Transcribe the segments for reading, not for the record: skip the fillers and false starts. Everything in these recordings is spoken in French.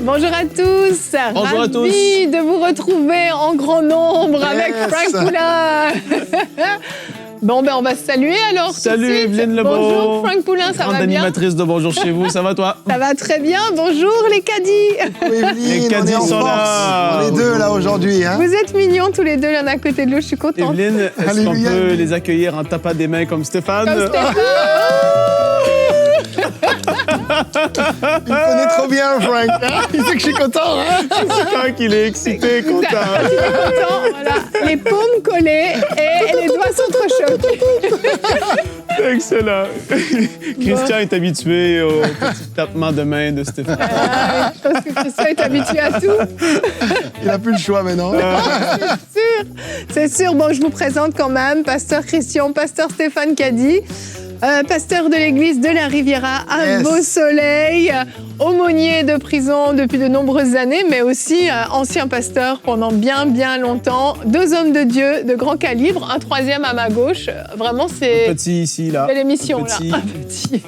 Bonjour à tous. Bonjour à tous. Ravi de vous retrouver en grand nombre avec Frank Poulin. Bon, ben on va se saluer alors. Salut Evelyne Lebeau. Bonjour Frank Poulin, ça va bien? Animatrice de Bonjour chez vous, ça va toi? Ça va très bien. Bonjour les caddies. Oui, Evelyne, Les caddies on est en sont force. là. On est deux là aujourd'hui. Hein. Vous êtes mignons tous les deux l'un à côté de l'autre, je suis contente. Evelyne, est-ce qu'on Alléluia. peut les accueillir en tapant des mains comme Stéphane? Comme Stéphane. Il me connaît trop bien, Frank. Hein. Il sait que je suis content. Hein. Quand il est excité, content. Tu es content, voilà. Les paumes collées et les doigts s'entrechoquent. Excellent. Christian est habitué au petit tapement de main de Stéphane. Je pense que Christian est habitué à tout. Il n'a plus le choix maintenant. C'est sûr. Bon, je vous présente quand même Pasteur Christian, Pasteur Stéphane Caddy, pasteur de l'église de la Riviera à Yes. Beau-Soleil, aumônier de prison depuis de nombreuses années, mais aussi ancien pasteur pendant bien longtemps. Deux hommes de Dieu de grand calibre, un troisième à ma gauche. Vraiment, c'est Petit ici, là. belle émission, là. Petit.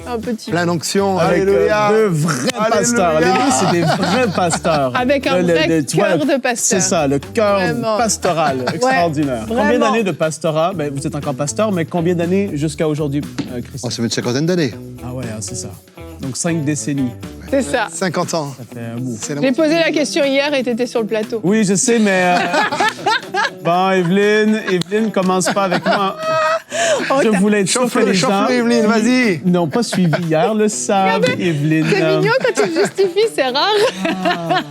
Un petit. Plein d'onction. Avec Alléluia. deux vrais pasteurs. Alléluia. L'église, c'est des vrais pasteurs. Avec un vrai tu vois, cœur de pasteur. C'est ça, le cœur Vraiment. pastoral. Extraordinaire. Combien vraiment. d'années de pastorat? Ben, vous êtes encore pasteur, mais combien d'années jusqu'à aujourd'hui, Christian? Oh, ça fait une cinquantaine d'années. Ah ouais, c'est ça. Donc 5 décennies. C'est ça. 50 ans. Ça fait un bout. C'est la J'ai posé la question hier et t'étais sur le plateau. Oui, je sais, mais... Bon, Evelyne, commence pas avec moi. Je voulais être sûr que les gens... Chauffe-le, Evelyne, vas-y. qui n'ont pas suivi hier le savent, Evelyne. C'est mignon quand tu le justifies, c'est rare.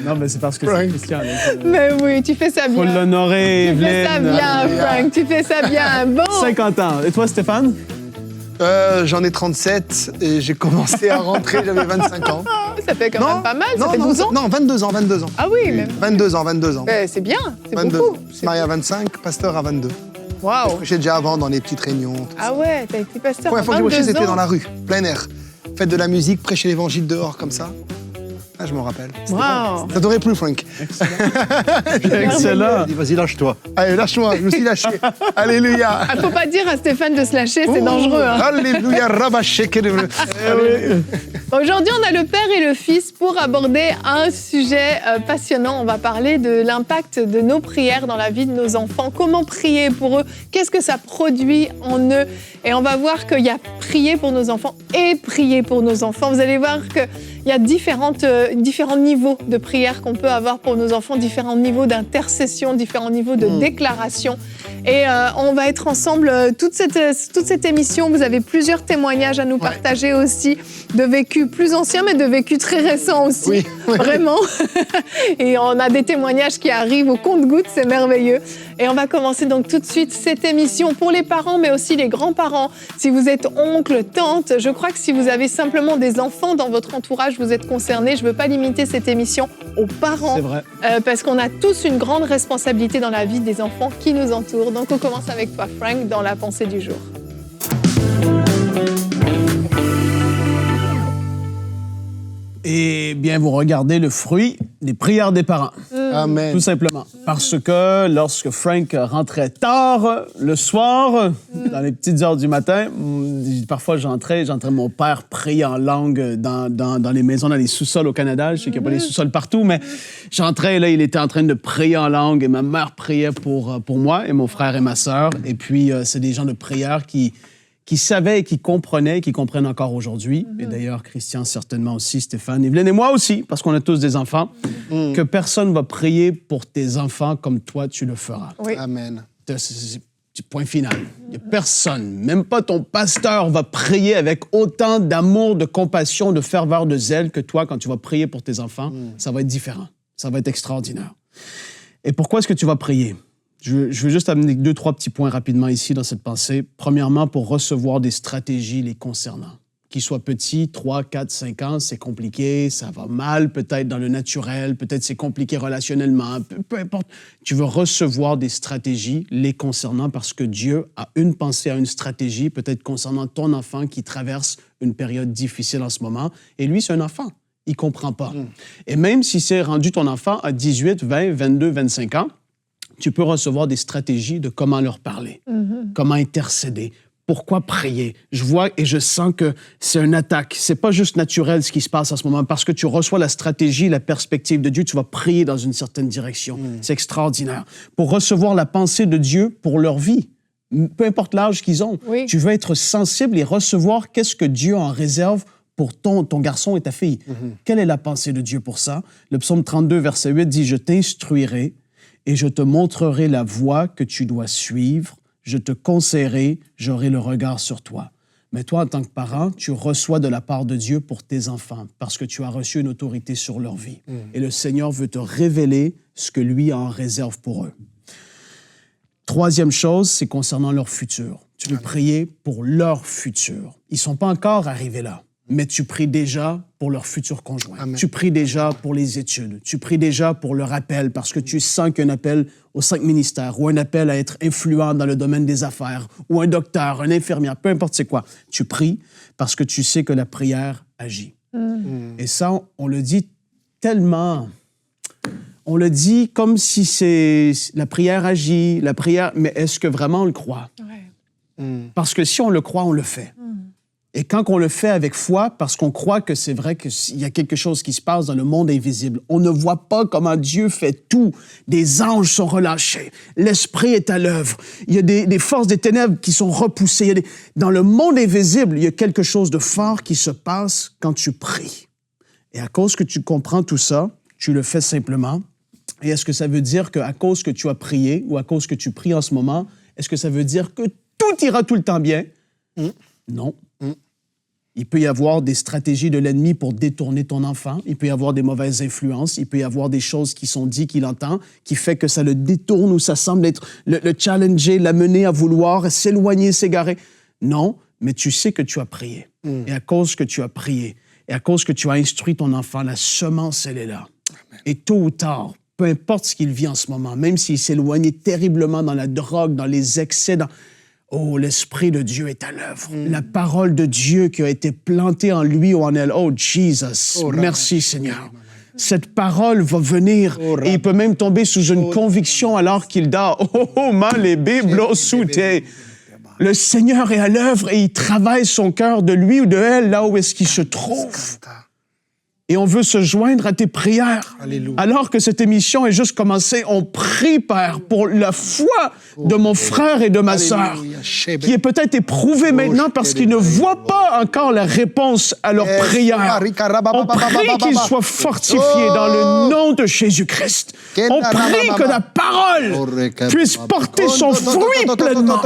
Non, mais c'est parce que c'est Frank. Christian. là. Mais oui, tu fais ça bien. Faut l'honorer, Tu fais ça Evelyne. bien, Frank. Tu fais ça bien. Bon. 50 ans. Et toi, Stéphane? J'en ai 37 et j'ai commencé à rentrer, j'avais 25 ans. Ça fait quand même pas mal. Ça fait 12 ans. Non, 22 ans. Ah oui, même. 22 ans. C'est bien. C'est 22. beaucoup. Je suis marié à 25, pasteur à 22. Waouh. J'ai déjà avant dans les petites réunions. Tout ça. Ah ouais, t'as été pasteur. La première fois à que j'ai prêché, 22 c'était ans. dans la rue, plein air. Faites de la musique, prêcher l'évangile dehors comme ça. Ah, je m'en rappelle. C'était Waouh. bon. Ça t'aurait plu, Frank. Excellent. Vas-y, lâche-toi. Allez, lâche-moi, je me suis lâché. Alléluia. Ah, faut pas dire à Stéphane de se lâcher, c'est dangereux. Hein. Alléluia, rabâché. Aujourd'hui, on a le Père et le Fils pour aborder un sujet passionnant. On va parler de l'impact de nos prières dans la vie de nos enfants. Comment prier pour eux? Qu'est-ce que ça produit en eux? Et on va voir qu'il y a prier pour nos enfants et prier pour nos enfants. Vous allez voir qu'il y a différents niveaux de prière qu'on peut avoir pour nos enfants, différents niveaux d'intercession, différents niveaux de déclaration. Et on va être ensemble toute cette émission. Vous avez plusieurs témoignages à nous partager aussi, de vécus plus anciens, mais de vécus très récents aussi. Oui. Vraiment. Et on a des témoignages qui arrivent au compte-gouttes, c'est merveilleux. Et on va commencer donc tout de suite cette émission pour les parents, mais aussi les grands-parents. Si vous êtes oncle, tante, je crois que si vous avez simplement des enfants dans votre entourage, vous êtes concernés. Je ne veux pas limiter cette émission aux parents. C'est vrai. Parce qu'on a tous une grande responsabilité dans la vie des enfants qui nous entourent. Donc on commence avec toi, Frank, dans la pensée du jour. Eh bien, vous regardez le fruit des prières des parents. Amen. Tout simplement. Parce que lorsque Frank rentrait tard le soir, dans les petites heures du matin, parfois j'entrais mon père prier en langue dans les maisons, dans les sous-sols au Canada. Je sais qu'il n'y a pas les sous-sols partout, mais j'entrais, là, il était en train de prier en langue et ma mère priait pour moi et mon frère et ma sœur. Et puis, c'est des gens de prière qui savaient et qui comprenaient, qui comprennent encore aujourd'hui. Et d'ailleurs, Christian, certainement aussi, Stéphane, Evelyne et moi aussi, parce qu'on a tous des enfants, que personne ne va prier pour tes enfants comme toi, tu le feras. Oui. Amen. C'est point final. Il n'y a personne, même pas ton pasteur, va prier avec autant d'amour, de compassion, de ferveur, de zèle que toi, quand tu vas prier pour tes enfants. Ça va être différent. Ça va être extraordinaire. Et pourquoi est-ce que tu vas prier? Je veux juste amener 2-3 petits points rapidement ici dans cette pensée. Premièrement, pour recevoir des stratégies les concernant. Qu'ils soient petits, 3, 4, 5 ans, c'est compliqué, ça va mal peut-être dans le naturel, peut-être c'est compliqué relationnellement, peu importe. Tu veux recevoir des stratégies les concernant parce que Dieu a une pensée, a une stratégie, peut-être concernant ton enfant qui traverse une période difficile en ce moment. Et lui, c'est un enfant. Il ne comprend pas. Et même si c'est rendu ton enfant à 18, 20, 22, 25 ans, tu peux recevoir des stratégies de comment leur parler, comment intercéder, Pourquoi prier? Je vois et je sens que c'est une attaque. C'est pas juste naturel ce qui se passe en ce moment. Parce que tu reçois la stratégie, la perspective de Dieu, tu vas prier dans une certaine direction. C'est extraordinaire. Pour recevoir la pensée de Dieu pour leur vie, peu importe l'âge qu'ils ont, tu veux être sensible et recevoir qu'est-ce que Dieu en réserve pour ton garçon et ta fille. Quelle est la pensée de Dieu pour ça? Le psaume 32, verset 8 dit « Je t'instruirai et je te montrerai la voie que tu dois suivre. Je te conseillerai, j'aurai le regard sur toi. » Mais toi, en tant que parent, tu reçois de la part de Dieu pour tes enfants parce que tu as reçu une autorité sur leur vie. Et le Seigneur veut te révéler ce que lui a en réserve pour eux. Troisième chose, c'est concernant leur futur. Tu veux prier pour leur futur. Ils ne sont pas encore arrivés là, mais tu pries déjà pour leur futur conjoint. Amen. Tu pries déjà pour les études. Tu pries déjà pour leur appel parce que tu sens qu'il y a un appel aux 5 ministères ou un appel à être influent dans le domaine des affaires ou un docteur, un infirmière, peu importe c'est quoi. Tu pries parce que tu sais que la prière agit. Et ça, on le dit tellement... On le dit comme si c'est la prière agit, la prière, mais est-ce que vraiment on le croit? Parce que si on le croit, on le fait. Et quand on le fait avec foi, parce qu'on croit que c'est vrai qu'il y a quelque chose qui se passe dans le monde invisible, on ne voit pas comment Dieu fait tout. Des anges sont relâchés, l'Esprit est à l'œuvre, il y a des forces des ténèbres qui sont repoussées. Dans le monde invisible, il y a quelque chose de fort qui se passe quand tu pries. Et à cause que tu comprends tout ça, tu le fais simplement. Et est-ce que ça veut dire qu'à cause que tu as prié ou à cause que tu pries en ce moment, est-ce que ça veut dire que tout ira tout le temps bien? Non. Il peut y avoir des stratégies de l'ennemi pour détourner ton enfant. Il peut y avoir des mauvaises influences. Il peut y avoir des choses qui sont dites, qu'il entend, qui fait que ça le détourne ou ça semble être le challenger, l'amener à vouloir s'éloigner, s'égarer. Non, mais tu sais que tu as prié. Et à cause que tu as prié, et à cause que tu as instruit ton enfant, la semence, elle est là. Amen. Et tôt ou tard, peu importe ce qu'il vit en ce moment, même s'il s'éloignait terriblement dans la drogue, dans les excès, oh, l'Esprit de Dieu est à l'œuvre. La parole de Dieu qui a été plantée en lui ou en elle. Oh, Jesus, merci Seigneur. Cette parole va venir et il peut même tomber sous une conviction alors qu'il dort. Oh, malébé, blosouté. Le Seigneur est à l'œuvre et il travaille son cœur de lui ou de elle là où est-ce qu'il se trouve. Et on veut se joindre à tes prières. Alléluia. Alors que cette émission est juste commencée, on prie, Père, pour la foi de mon frère et de ma sœur, qui est peut-être éprouvé maintenant parce qu'ils ne voient pas encore la réponse à leur prière. On prie qu'ils soient fortifiés dans le nom de Jésus-Christ. On prie que la parole puisse porter son fruit pleinement.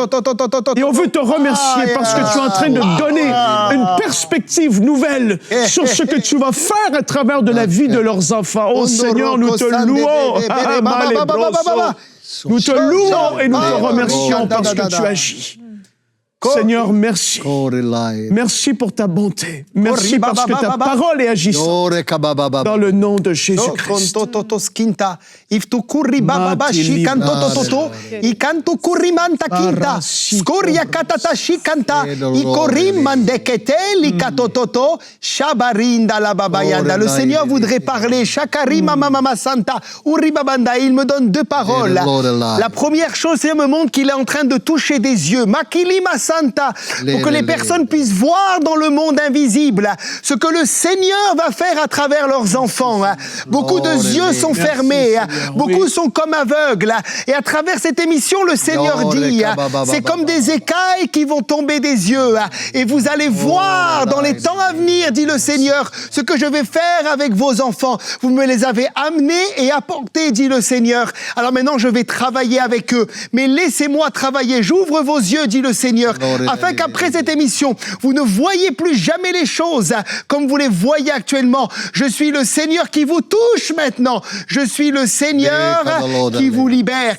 Et on veut te remercier parce que tu es en train de donner une perspective nouvelle sur ce que tu vas faire à travers de la vie de leurs enfants. Oh Seigneur, nous te louons. Nous te louons et nous te remercions parce que tu agis. Seigneur, merci. Merci pour ta bonté. Merci parce que ta parole est agissante. Dans le nom de Jésus-Christ. Le Seigneur voudrait parler. Il me donne 2 paroles. La première chose, c'est qu'il me montre qu'il est en train de toucher des yeux. Pour que les personnes puissent voir dans le monde invisible ce que le Seigneur va faire à travers leurs enfants. Beaucoup de yeux sont fermés, beaucoup sont comme aveugles. Et à travers cette émission, le Seigneur dit, c'est comme des écailles qui vont tomber des yeux. Et vous allez voir dans les temps à venir, dit le Seigneur, ce que je vais faire avec vos enfants. Vous me les avez amenés et apportés, dit le Seigneur. Alors maintenant, je vais travailler avec eux. Mais laissez-moi travailler. J'ouvre vos yeux, dit le Seigneur. Afin qu'après cette émission, vous ne voyez plus jamais les choses comme vous les voyez actuellement. Je suis le Seigneur qui vous touche maintenant. Je suis le Seigneur qui vous libère.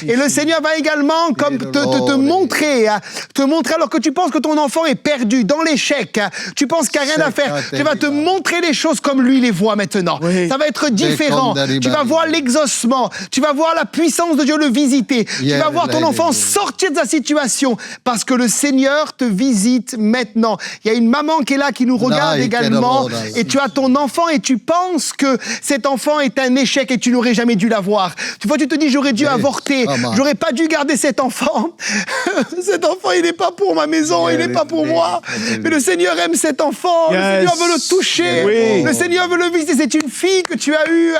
Et le Seigneur va également comme te montrer alors que tu penses que ton enfant est perdu dans l'échec. Tu penses qu'il n'y a rien à faire. Tu vas te montrer les choses comme lui les voit maintenant. Ça va être différent. Tu vas voir l'exaucement. Tu vas voir la puissance de Dieu le visiter. Tu vas voir ton enfant sortir de sa situation parce que le Seigneur te visite maintenant. Il y a une maman qui est là, qui nous regarde également et tu as ton enfant et tu penses que cet enfant est un échec et tu n'aurais jamais dû l'avoir. Tu vois, tu te dis, j'aurais dû avorter. j'aurais pas dû garder cet enfant. Cet enfant, il n'est pas pour ma maison, il n'est pas pour moi. Mais le Seigneur aime cet enfant, le Seigneur veut le toucher, le Seigneur veut le visiter. C'est une fille que tu as eue,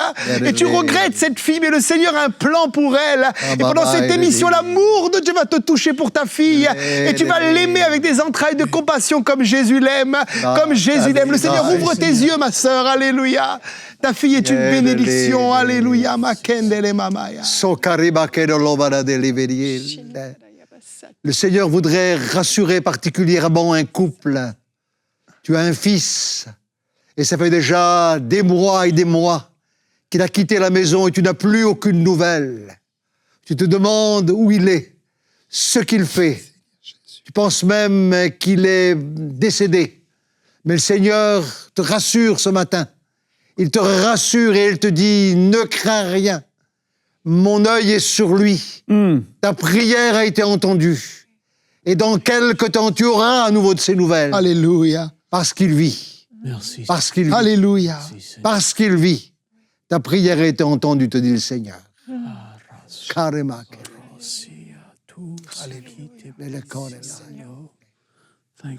et tu regrettes cette fille, mais le Seigneur a un plan pour elle. Et pendant cette émission, l'amour de Dieu va te toucher pour ta fille, et tu vas l'aimer avec des entrailles de compassion comme Jésus l'aime, comme Jésus l'aime. Le Seigneur ouvre tes yeux, ma sœur, alléluia. Ta fille est une bénédiction, alléluia. Le Seigneur voudrait rassurer particulièrement un couple. Tu as un fils, et ça fait déjà des mois et des mois qu'il a quitté la maison et tu n'as plus aucune nouvelle. Tu te demandes où il est, ce qu'il fait. Tu penses même qu'il est décédé. Mais le Seigneur te rassure ce matin. Il te rassure et il te dit « Ne crains rien. Mon œil est sur lui. Ta prière a été entendue. Et dans quelque temps, tu auras à nouveau de ses nouvelles. Alléluia. Parce qu'il vit. Merci. Parce qu'il vit. Alléluia. Parce qu'il vit. Ta prière a été entendue, te dit le Seigneur. Carrément.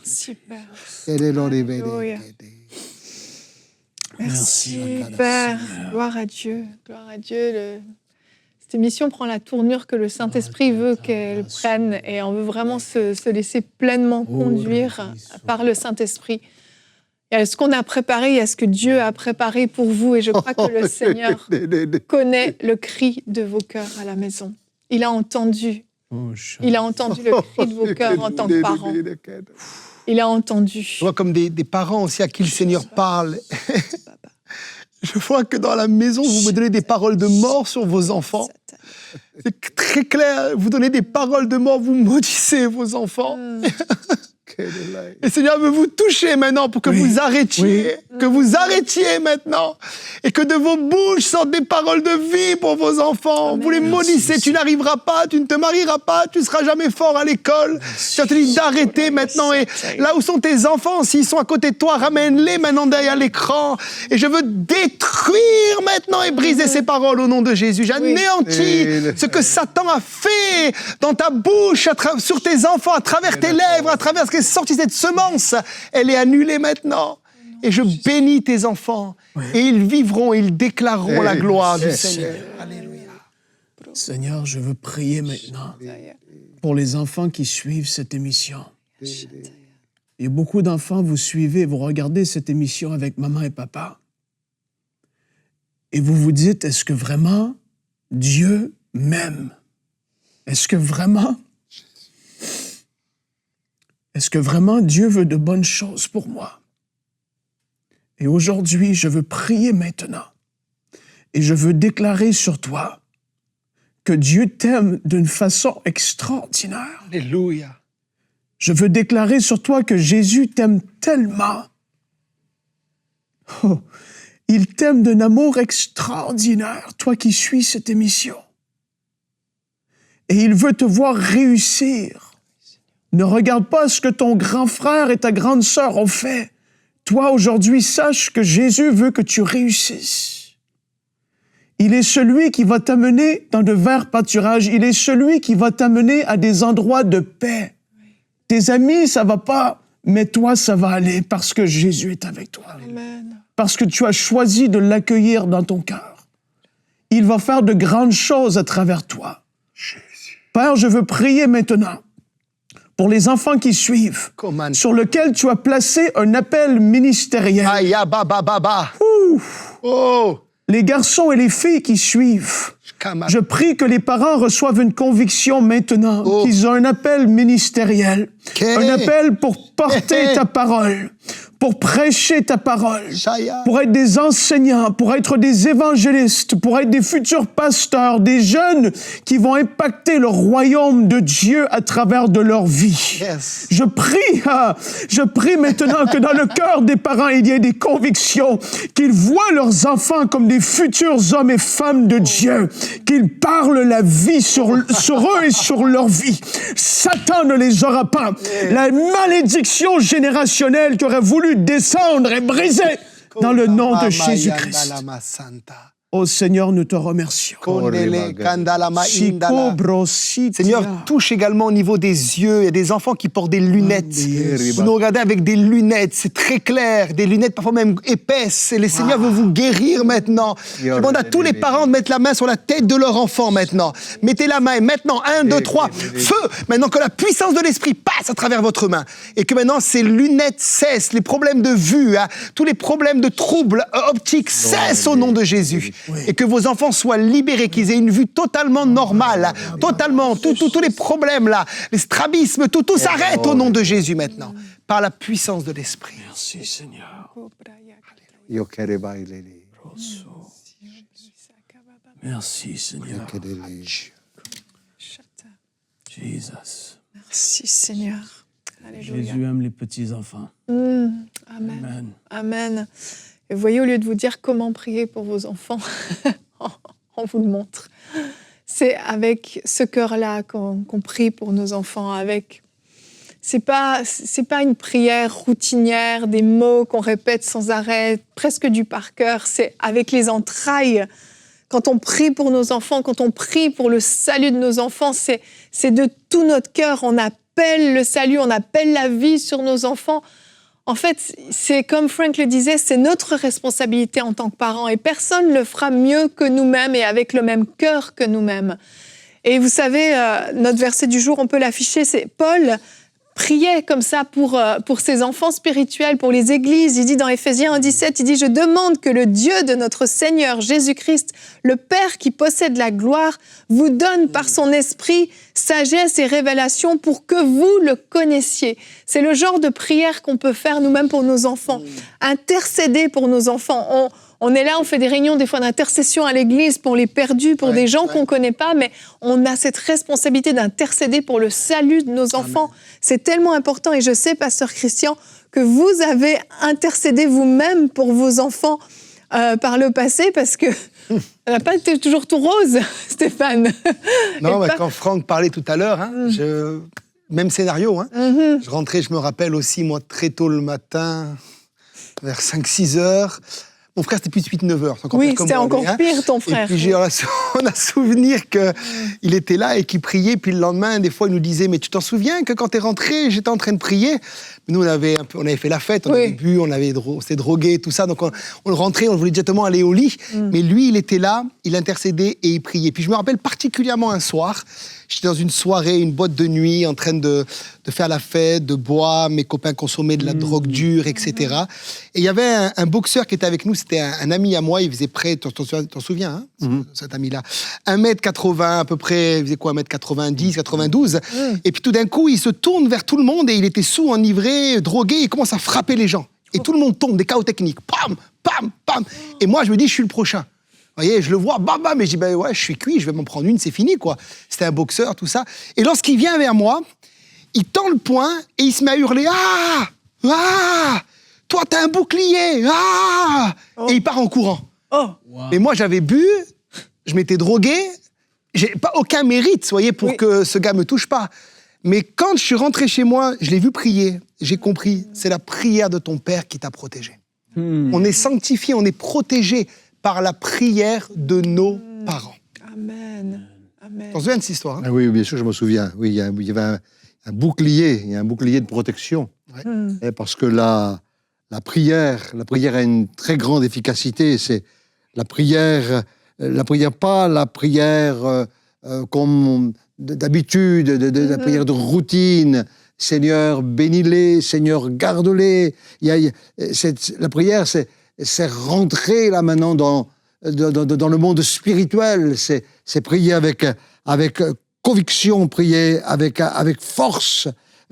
Super. Alléluia. Merci, Père. Gloire à Dieu. Gloire à Dieu. Cette émission prend la tournure que le Saint-Esprit veut qu'elle prenne, et on veut vraiment se laisser pleinement conduire par le Saint-Esprit. Il y a ce qu'on a préparé, il y a ce que Dieu a préparé pour vous, et je crois que le Seigneur connaît le cri de vos cœurs à la maison. Il a entendu. Il a entendu le cri de vos cœurs en tant que parents. Il a entendu. Je vois comme des parents aussi à qui le Seigneur parle. Je vois que dans la maison, vous me donnez des paroles de mort sur vos enfants. C'est très clair, vous donnez des paroles de mort, vous maudissez vos enfants. Et le Seigneur veut vous toucher maintenant pour que vous arrêtiez, que vous arrêtiez maintenant, et que de vos bouches sortent des paroles de vie pour vos enfants. Amen. Vous les maudissez, tu n'arriveras pas, tu ne te marieras pas, tu ne seras jamais fort à l'école. Je te dis d'arrêter maintenant, et là où sont tes enfants, s'ils sont à côté de toi, ramène-les maintenant derrière l'écran, et je veux détruire maintenant et briser ces paroles au nom de Jésus. J'anéantis ce que Satan a fait dans ta bouche, sur tes enfants, à travers tes lèvres, à travers ce qui est sorti, cette semence, elle est annulée maintenant. Et je bénis tes enfants, et ils vivront, ils déclareront la gloire du Seigneur. Alléluia. Seigneur, je veux prier maintenant pour les enfants qui suivent cette émission. Il y a beaucoup d'enfants, vous suivez, vous regardez cette émission avec maman et papa. Et vous vous dites, est-ce que vraiment Dieu m'aime? Est-ce que vraiment Dieu veut de bonnes choses pour moi? Et aujourd'hui, je veux prier maintenant. Et je veux déclarer sur toi que Dieu t'aime d'une façon extraordinaire. Alléluia. Je veux déclarer sur toi que Jésus t'aime tellement. Oh, il t'aime d'un amour extraordinaire, toi qui suis cette émission. Et il veut te voir réussir. Ne regarde pas ce que ton grand frère et ta grande sœur ont fait. Toi, aujourd'hui, sache que Jésus veut que tu réussisses. Il est celui qui va t'amener dans de verts pâturages. Il est celui qui va t'amener à des endroits de paix. Tes amis, ça va pas, mais toi, ça va aller parce que Jésus est avec toi. Amen. Parce que tu as choisi de l'accueillir dans ton cœur. Il va faire de grandes choses à travers toi. Jésus. Père, je veux prier maintenant pour les enfants qui suivent, sur lequel tu as placé un appel ministériel. Aïe, ba, ba, ba, ba. Oh. Les garçons et les filles qui suivent, je prie que les parents reçoivent une conviction maintenant qu'ils ont un appel ministériel, un appel pour porter ta parole, pour prêcher ta parole, pour être des enseignants, pour être des évangélistes, pour être des futurs pasteurs, des jeunes qui vont impacter le royaume de Dieu à travers de leur vie. Yes. Je prie maintenant que dans le cœur des parents, il y ait des convictions, qu'ils voient leurs enfants comme des futurs hommes et femmes de Dieu, qu'ils parlent la vie sur eux et sur leur vie. Satan ne les aura pas. La malédiction générationnelle qui aurait voulu descendre et briser dans le nom de Jésus-Christ. Oh Seigneur, nous te remercions. Kondele, kandalama, Chico indala. brosi Seigneur, touche également au niveau des yeux. Il y a des enfants qui portent des lunettes. Vous nous regardez avec des lunettes, c'est très clair, des lunettes parfois même épaisses. Et le Seigneur veut vous guérir maintenant. Je demande à tous les parents de mettre la main sur la tête de leur enfant maintenant. Mettez la main et maintenant, 1, 2, 3, feu. Maintenant que la puissance de l'Esprit passe à travers votre main. Et que maintenant ces lunettes cessent, les problèmes de vue, hein, tous les problèmes de troubles optiques cessent au nom de Jésus. Et que vos enfants soient libérés, qu'ils aient une vue totalement normale, totalement, tous les problèmes là, les strabismes, tout s'arrête au nom de Jésus maintenant, par la puissance de l'Esprit. Merci Seigneur. Merci Seigneur. Jesus. Merci Seigneur. Alléluia. Jésus aime les petits-enfants. Amen. Amen. Amen. Et vous voyez, au lieu de vous dire comment prier pour vos enfants, on vous le montre. C'est avec ce cœur-là qu'on prie pour nos enfants. C'est pas une prière routinière, des mots qu'on répète sans arrêt, presque du par cœur. C'est avec les entrailles. Quand on prie pour nos enfants, quand on prie pour le salut de nos enfants, c'est de tout notre cœur. On appelle le salut, on appelle la vie sur nos enfants. En fait, c'est comme Frank le disait, c'est notre responsabilité en tant que parents et personne ne le fera mieux que nous-mêmes et avec le même cœur que nous-mêmes. Et vous savez, notre verset du jour, on peut l'afficher, c'est Paul priait comme ça pour ses enfants spirituels, pour les églises. Il dit dans Éphésiens 1,17, il dit « Je demande que le Dieu de notre Seigneur Jésus-Christ, le Père qui possède la gloire, vous donne par son esprit sagesse et révélation pour que vous le connaissiez. » C'est le genre de prière qu'on peut faire nous-mêmes pour nos enfants. Intercéder pour nos enfants. On est là, on fait des réunions des fois d'intercession à l'église pour les perdus, pour des gens qu'on ne connaît pas, mais on a cette responsabilité d'intercéder pour le salut de nos enfants. C'est tellement important et je sais, Pasteur Christian, que vous avez intercédé vous-même pour vos enfants par le passé parce que ça n'a pas été toujours tout rose, Stéphane. Non, mais quand Franck parlait tout à l'heure, hein, même scénario. Hein. Je rentrais, je me rappelle aussi, moi, très tôt le matin, vers 5-6 heures. Mon frère, c'était plus de 8-9 heures. Oui, c'était encore pire, ton frère. Et puis, on a souvenir qu'il était là et qu'il priait. Puis le lendemain, des fois, il nous disait « Mais tu t'en souviens que quand t'es rentré, j'étais en train de prier ?» Nous, on avait fait la fête, on avait bu, on s'était drogué, tout ça. Donc, on rentrait, on voulait directement aller au lit. Mais lui, il était là, il intercédait et il priait. Puis je me rappelle particulièrement un soir, j'étais dans une soirée, une boîte de nuit, en train de faire la fête, de boire, mes copains consommaient de la drogue dure, etc. Et il y avait un boxeur qui était avec nous, c'était un ami à moi, il faisait près, t'en souviens, hein, cet ami-là, 1m80 à peu près, il faisait quoi, 1m90, 92. Et puis tout d'un coup, il se tourne vers tout le monde et il était sous, enivré, drogué, il commence à frapper les gens. Et tout le monde tombe, des chaos techniques. Pam, pam, pam. Et moi, je me dis, je suis le prochain. Vous voyez, je le vois, bam, bam, et je dis, ben ouais, je suis cuit, je vais m'en prendre une, c'est fini, quoi. C'était un boxeur, tout ça. Et lorsqu'il vient vers moi, il tend le poing et il se met à hurler, ah, ah, toi, t'as un bouclier, ah. Et il part en courant. Et moi, j'avais bu, je m'étais drogué, j'ai pas aucun mérite, vous voyez, pour que ce gars me touche pas. Mais quand je suis rentré chez moi, je l'ai vu prier, j'ai compris, c'est la prière de ton Père qui t'a protégé. On est sanctifié, on est protégé par la prière de nos parents. Amen. Amen. Tu te souviens de cette histoire, hein? Oui, bien sûr, je me souviens. Oui, il y avait un bouclier, il y a un bouclier de protection. Parce que la prière a une très grande efficacité. C'est la prière pas la prière comme d'habitude, la prière de routine. Seigneur, bénis-les, Seigneur, garde-les. La prière, c'est rentrer là maintenant dans le monde spirituel. C'est prier avec conviction, prier avec force,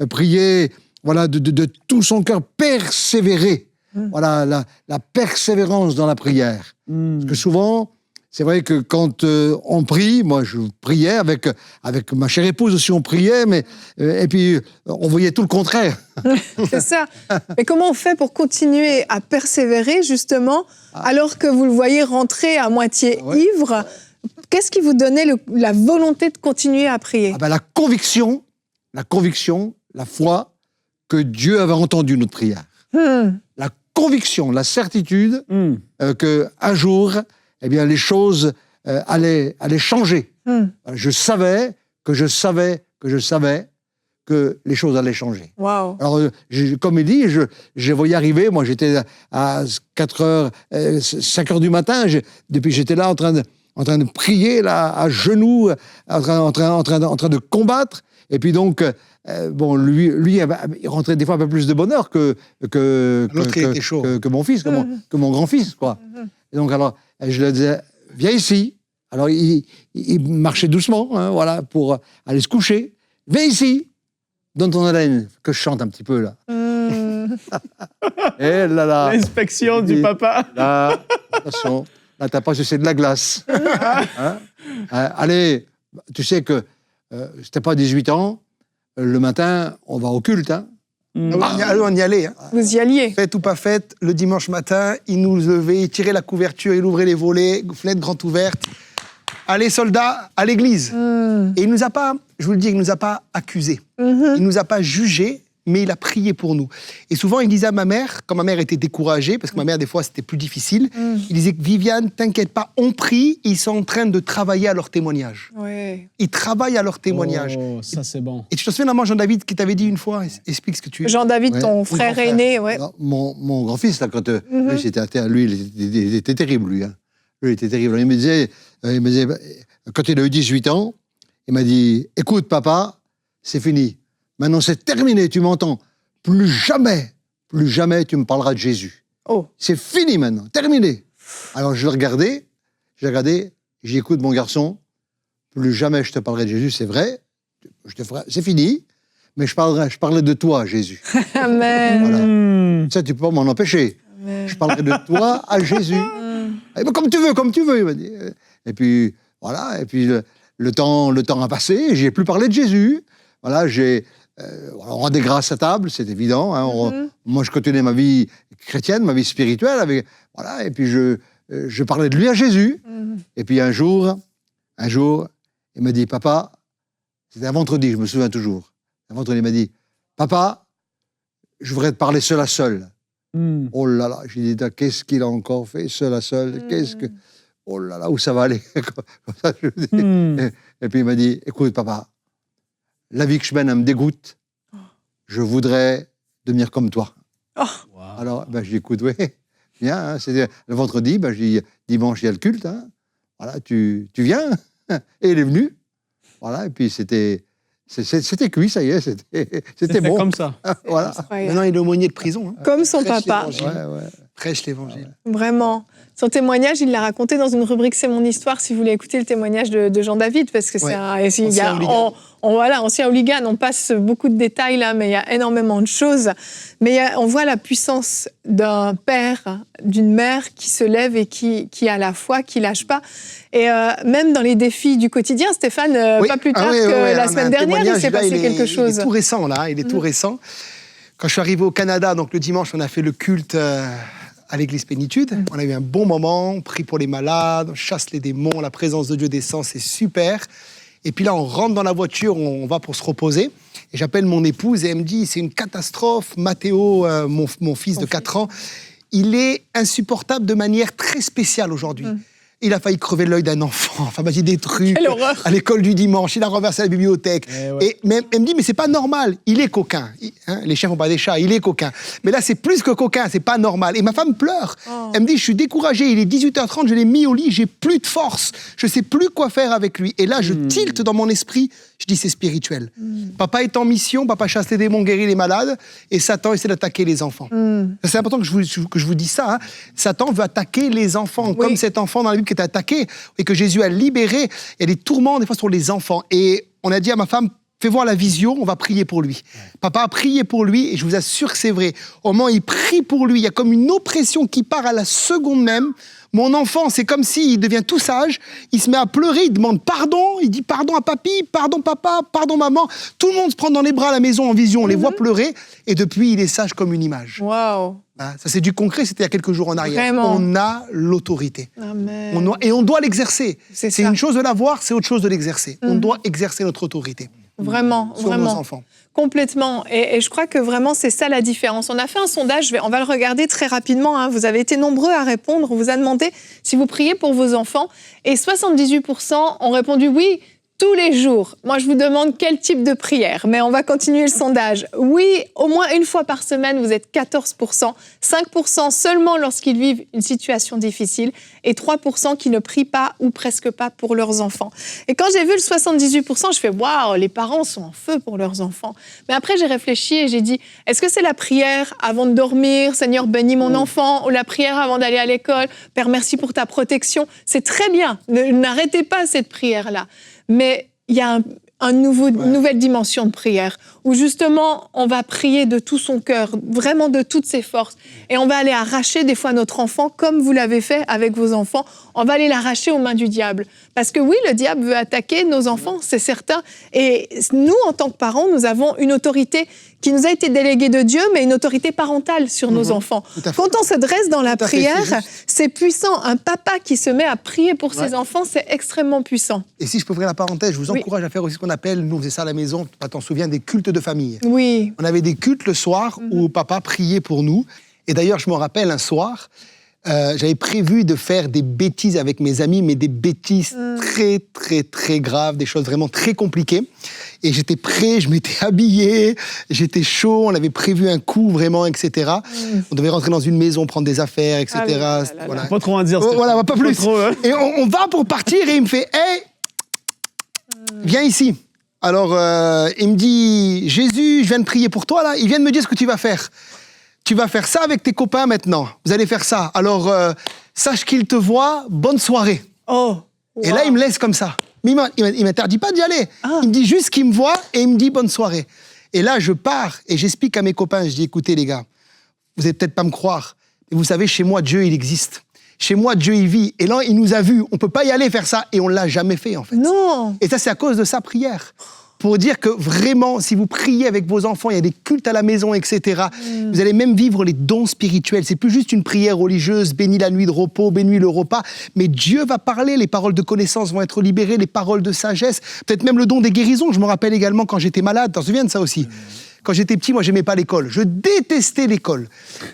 prier voilà, de tout son cœur, persévérer. Voilà, la persévérance dans la prière. Parce que souvent, c'est vrai que quand on prie, moi je priais avec ma chère épouse aussi, on priait, et puis on voyait tout le contraire. C'est ça. Mais comment on fait pour continuer à persévérer, justement, alors que vous le voyez rentrer à moitié ivre? Qu'est-ce qui vous donnait la volonté de continuer à prier? La conviction, la foi que Dieu avait entendu notre prière. La conviction, la certitude qu'un jour, eh bien, les choses allaient changer. Je savais que les choses allaient changer. Wow. Alors, comme il dit, je voyais arriver. Moi, j'étais à 5 heures du matin. Depuis, j'étais là en train de prier, là, à genoux, en train de combattre. Et puis donc, lui, il rentrait des fois un peu plus de bonheur que mon fils, que mon grand-fils, quoi. Et donc, alors, je lui disais, viens ici. Alors, il marchait doucement, hein, voilà, pour aller se coucher. Viens ici. Donne ton haleine, que je chante un petit peu, là. Et là. L'inspection du papa. Là, attention, là, t'as pas sucé de la glace. Hein? Allez, tu sais que si t'as pas 18 ans, le matin, on va au culte, hein. On y allait. Hein. Vous y alliez. Fête ou pas fête, le dimanche matin, il nous levait, il tirait la couverture, il ouvrait les volets, fenêtre grande ouverte. Allez, soldats, à l'église. Et il nous a pas, je vous le dis, il nous a pas accusés. Il nous a pas jugés, mais il a prié pour nous. Et souvent, il disait à ma mère, quand ma mère était découragée, parce que ma mère, des fois, c'était plus difficile, il disait, Viviane, t'inquiète pas, on prie, ils sont en train de travailler à leur témoignage. Ouais. Ils travaillent à leur témoignage. Oh, ça, c'est bon. Et tu te souviens d'un moment, Jean-David, qui t'avait dit une fois, explique ce que tu es. Jean-David, Ouais. ton frère aîné, ouais. Alors, mon grand-fils, là, quand lui, c'était athée, lui, il était terrible, lui. Hein. Lui, il était terrible. Il me disait, quand il a eu 18 ans, il m'a dit, écoute, papa, c'est fini. Maintenant, c'est terminé, tu m'entends. Plus jamais tu me parleras de Jésus. Oh. C'est fini maintenant, terminé. Alors, je le regardais, j'ai dit, écoute, mon garçon, plus jamais je te parlerai de Jésus, c'est vrai, c'est fini, mais je parlerai de toi, Jésus. Amen. Voilà. Ça, tu peux pas m'en empêcher. Amen. Je parlerai de toi à Jésus. Eh ben, comme tu veux, il m'a dit. Et puis, voilà, et puis le temps a passé, j'ai plus parlé de Jésus. Voilà, on rend des grâces à table, c'est évident. Hein, moi, je continuais ma vie chrétienne, ma vie spirituelle, voilà, et puis je parlais de lui à Jésus. Et puis un jour, il m'a dit, papa, c'était un vendredi, je me souviens toujours. Un vendredi, il m'a dit, papa, je voudrais te parler seul à seul. Oh là là, j'ai dit, qu'est-ce qu'il a encore fait, seul à seul, oh là là, où ça va aller. Et puis il m'a dit, écoute papa, la vie que je mène, elle me dégoûte, je voudrais devenir comme toi. Oh. Wow. Alors, je dis, écoute, oui, viens, hein, c'était le vendredi, je dis, dimanche, il y a le culte, hein, voilà, tu viens. Et il est venu, voilà, et puis c'était cuit, ça y est, c'était bon. Comme ça. Voilà. Maintenant, il est aumônier de prison. Hein. Comme son Prêche papa. l'évangile. Ouais. Prêche l'évangile. Vraiment. Son témoignage, il l'a raconté dans une rubrique C'est mon histoire, si vous voulez écouter le témoignage de Jean-David, parce que c'est ancien hooligan, on passe beaucoup de détails là, mais il y a énormément de choses. Mais on voit la puissance d'un père, d'une mère qui se lève et qui a la foi, qui lâche pas. Et même dans les défis du quotidien, Stéphane, pas plus tard que la semaine dernière, il s'est passé quelque chose. Il est tout récent, là. Il est tout récent. Quand je suis arrivé au Canada, donc le dimanche, on a fait le culte à l'église Plénitude. On a eu un bon moment, on prie pour les malades, on chasse les démons, la présence de Dieu descend, c'est super. Et puis là, on rentre dans la voiture, on va pour se reposer. Et j'appelle mon épouse et elle me dit, c'est une catastrophe. Mathéo, mon fils de 4 ans, il est insupportable de manière très spéciale aujourd'hui. Il a failli crever l'œil d'un enfant. Enfin, j'ai des trucs. Quelle horreur. À l'école du dimanche, il a renversé la bibliothèque. Mais elle me dit, mais c'est pas normal. Il est coquin. Les chiens font pas des chats. Il est coquin. Mais là, c'est plus que coquin. C'est pas normal. Et ma femme pleure. Elle me dit, je suis découragée. Il est 18h30. Je l'ai mis au lit. J'ai plus de force. Je sais plus quoi faire avec lui. Et là, je tilte dans mon esprit. Je dis, c'est spirituel. Papa est en mission. Papa chasse les démons, guérit les malades. Et Satan essaie d'attaquer les enfants. C'est important que je vous dise ça. Hein. Satan veut attaquer les enfants. Comme cet enfant dans la Bible qui est attaqué et que Jésus a libéré. Il y a des tourments, des fois, sur les enfants. Et on a dit à ma femme, fais voir la visio, on va prier pour lui. Papa a prié pour lui, et je vous assure que c'est vrai. Au moment où il prie pour lui, il y a comme une oppression qui part à la seconde même. Mon enfant, c'est comme s'il devient tout sage, il se met à pleurer, il demande pardon, il dit pardon à papy, pardon papa, pardon maman. Tout le monde se prend dans les bras à la maison en vision, on les voit pleurer, et depuis, il est sage comme une image. Waouh. Ça, c'est du concret, c'était il y a quelques jours en arrière. Vraiment. On a l'autorité. Amen. Et on doit l'exercer. C'est C'est ça. une chose de l'avoir, c'est autre chose de l'exercer. On doit exercer notre autorité. Vraiment, sur vraiment. nos enfants. Complètement. Et je crois que vraiment, c'est ça la différence. On a fait un sondage, on va le regarder très rapidement. Hein. Vous avez été nombreux à répondre. On vous a demandé si vous priez pour vos enfants. Et 78% ont répondu oui, tous les jours. Moi, je vous demande quel type de prière. Mais on va continuer le sondage. Oui, au moins une fois par semaine, vous êtes 14%. 5% seulement lorsqu'ils vivent une situation difficile. Et 3% qui ne prient pas ou presque pas pour leurs enfants. Et quand j'ai vu le 78%, je fais « Waouh, les parents sont en feu pour leurs enfants ». Mais après, j'ai réfléchi et j'ai dit « Est-ce que c'est la prière avant de dormir, Seigneur, bénis mon enfant » ou la prière avant d'aller à l'école, « Père, merci pour ta protection ». C'est très bien, n'arrêtez pas cette prière-là. Mais il y a une nouvelle dimension de prière où justement, on va prier de tout son cœur, vraiment de toutes ses forces. Et on va aller arracher des fois notre enfant, comme vous l'avez fait avec vos enfants. On va aller l'arracher aux mains du diable. Parce que oui, le diable veut attaquer nos enfants, c'est certain. Et nous, en tant que parents, nous avons une autorité qui nous a été déléguée de Dieu, mais une autorité parentale sur nos enfants. Quand on se dresse dans la prière, c'est puissant. Un papa qui se met à prier pour ses enfants, c'est extrêmement puissant. Et si je peux ouvrir la parenthèse, je vous encourage à faire aussi ce qu'on appelle, nous on faisait ça à la maison, tu t'en souviens, des cultes de famille. Oui. On avait des cultes le soir où papa priait pour nous. Et d'ailleurs, je me rappelle un soir, j'avais prévu de faire des bêtises avec mes amis, mais des bêtises très, très, très graves, des choses vraiment très compliquées. Et j'étais prêt, je m'étais habillé, j'étais chaud, on avait prévu un coup vraiment, etc. On devait rentrer dans une maison, prendre des affaires, etc. Voilà. Pas trop en dire. Voilà, pas plus. Pas trop, hein. Et on va pour partir et il me fait « Hey, viens ici ». Alors, il me dit « Jésus, je viens de prier pour toi, là. Il vient de me dire ce que tu vas faire. Tu vas faire ça avec tes copains maintenant. Vous allez faire ça. Alors, sache qu'il te voit. Bonne soirée. » Oh. Wow. Et là, il me laisse comme ça. Mais il m'interdit pas d'y aller. Il me dit juste qu'il me voit et il me dit bonne soirée. Et là, je pars et j'explique à mes copains. Je dis, écoutez les gars, vous n'allez peut-être pas me croire, mais vous savez, chez moi, Dieu, il existe. Chez moi, Dieu, il vit. Et là, il nous a vus. On peut pas y aller faire ça. Et on l'a jamais fait, en fait. Non. Et ça, c'est à cause de sa prière. Pour dire que vraiment, si vous priez avec vos enfants, il y a des cultes à la maison, etc. Vous allez même vivre les dons spirituels. C'est plus juste une prière religieuse, bénis la nuit de repos, bénis le repas. Mais Dieu va parler, les paroles de connaissance vont être libérées, les paroles de sagesse, peut-être même le don des guérisons. Je me rappelle également quand j'étais malade, t'en souviens de ça aussi? Quand j'étais petit, moi, j'aimais pas l'école. Je détestais l'école.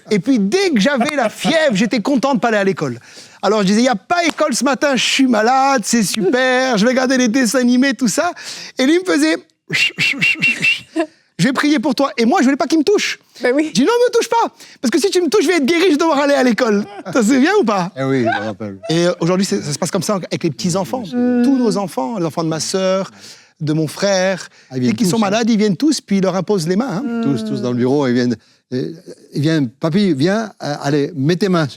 Et puis, dès que j'avais la fièvre, j'étais content de pas aller à l'école. Alors, je disais, il n'y a pas école ce matin, je suis malade, c'est super, je vais regarder les dessins animés, tout ça. Et lui, il me faisait, je vais prier pour toi. Et moi, je voulais pas qu'il me touche. Ben oui. Je dis, non, ne me touche pas. Parce que si tu me touches, je vais être guéri, je vais devoir aller à l'école. Ça se souvient ou pas? Eh oui, je me rappelle. Et aujourd'hui, ça se passe comme ça avec les petits-enfants. Tous nos enfants, les enfants de ma sœur, de mon frère, dès qu'ils sont malades, ils viennent tous, puis ils leur imposent les mains. Hein. Tous dans le bureau, ils viennent, papy, viens, allez, mets tes mains,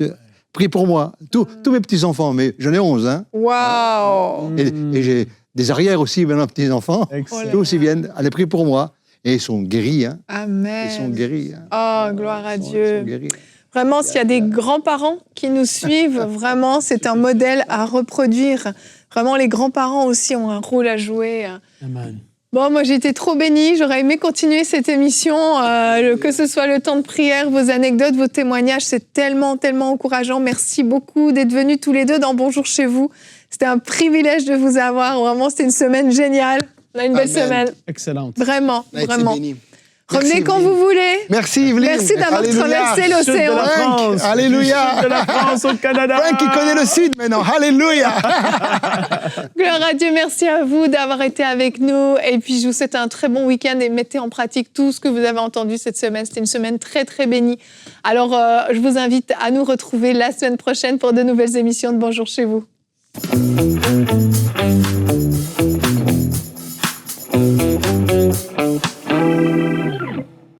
prie pour moi. Tous mes petits-enfants, mais j'en ai 11. Hein. Waouh. Et j'ai des arrières aussi, maintenant, petits-enfants. Tous, ils viennent, allez, prie pour moi. Et ils sont guéris. Hein. Amen. Ils sont guéris. Hein. Oh, gloire à Dieu. Ils sont guéris. Vraiment, s'il y a des grands-parents qui nous suivent, vraiment, c'est un modèle à reproduire. Vraiment, les grands-parents aussi ont un rôle à jouer. Amen. Bon, moi, j'ai été trop bénie. J'aurais aimé continuer cette émission, que ce soit le temps de prière, vos anecdotes, vos témoignages. C'est tellement, tellement encourageant. Merci beaucoup d'être venus tous les deux dans Bonjour chez vous. C'était un privilège de vous avoir. Vraiment, c'était une semaine géniale. On a une belle semaine. Excellente. Vraiment, On a été vraiment. bénis. Revenez Merci, quand Evelyne. vous voulez. Merci Evelyne. Merci d'avoir Alléluia. traversé Sud de l'océan. la France. Alléluia. Du sud de la France au Canada. Frank qui connaît le Sud maintenant. Alléluia. Gloire à Dieu, merci à vous d'avoir été avec nous. Et puis, je vous souhaite un très bon week-end et mettez en pratique tout ce que vous avez entendu cette semaine. C'était une semaine très, très bénie. Alors, je vous invite à nous retrouver la semaine prochaine pour de nouvelles émissions de Bonjour chez vous.